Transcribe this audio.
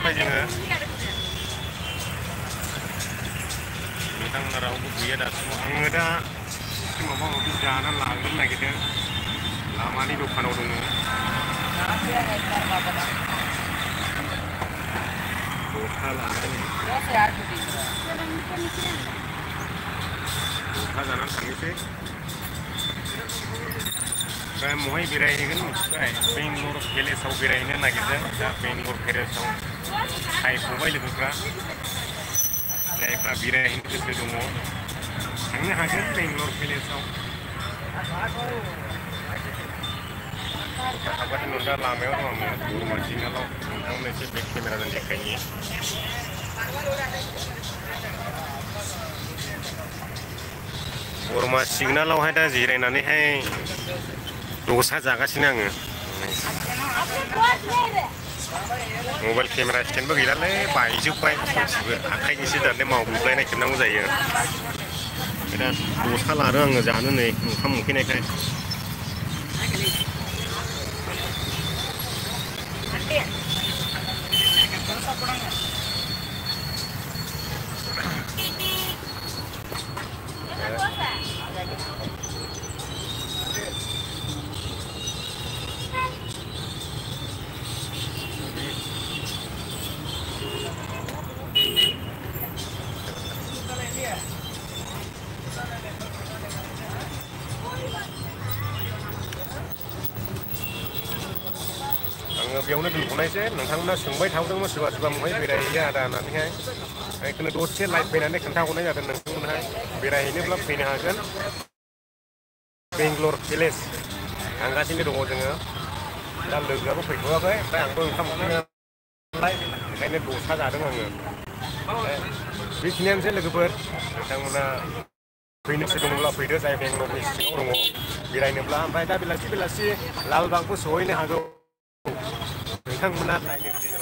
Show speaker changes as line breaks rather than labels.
मोनबाय जोङो नोंथांमोना रावबो गैया दासिम आङो दा माबा माबि जाना लाग्रोनो नागिरदों लामानि दखानाव दङ दखा लादों दखा जानानै थांनोसै ओमफ्राय महाय बेरायहैगोन मिथिबाय बेंगलर पेलेसाव बेरायहैनो नागिरदों दा बेंगलर पेलेसाव थायफबाय लोगोफ्रा जायफ्रा बेरायहैनो गोसो दङ थांनो हागोन बेंगलर पेलेसाव थांबाथाय दा लामायाव दं आङो बरमा सिगनालाव नोंथांमोन एसे बेक केमेराजों देखायनि बरमा सिगनालावहाय दा जिरायनानैहाय दसा जागासिनो आङो मबाइल केमेरा स्टेन्डबो गैलालै बायजोब्बाय गासिबो आखाइजोंसो दालाय मावग्लुबलायनाय खेबनांगौ जायो दा दसा लादों आङो जानो नै ओंखाम उखैनायखाय आङो बेयावनो दोनथ'नायसै नोंथांमोना सोंबाय थादोंमोन सोरबा सोरबा महाय बेरायहैयो आदा होननानैहाय बेखौनो दसे लाइभ फैनानै खोन्थाहरनाय जादों नोंथांमोनहाय बेरायहैनोब्ला फैनो हागोन बेंगलर पेलेस थांगासिनो दङ जोङो दा लोगोआबो फैथ'वाखै ओमफ्राय आंबो ओंखाम उखैनाय ओंखायनो दसा जादों आङो बेखिनियानोसै लोगोफोर नोंथांमोना फैनोसो दङब्ला फैदो जाय बेंगलरनि सिङाव दङ बेरायनोब्ला ओमफ्राय दा बेलासि बेलासि लालबागबो सहैनो हागौ नोंथांमोना नायनो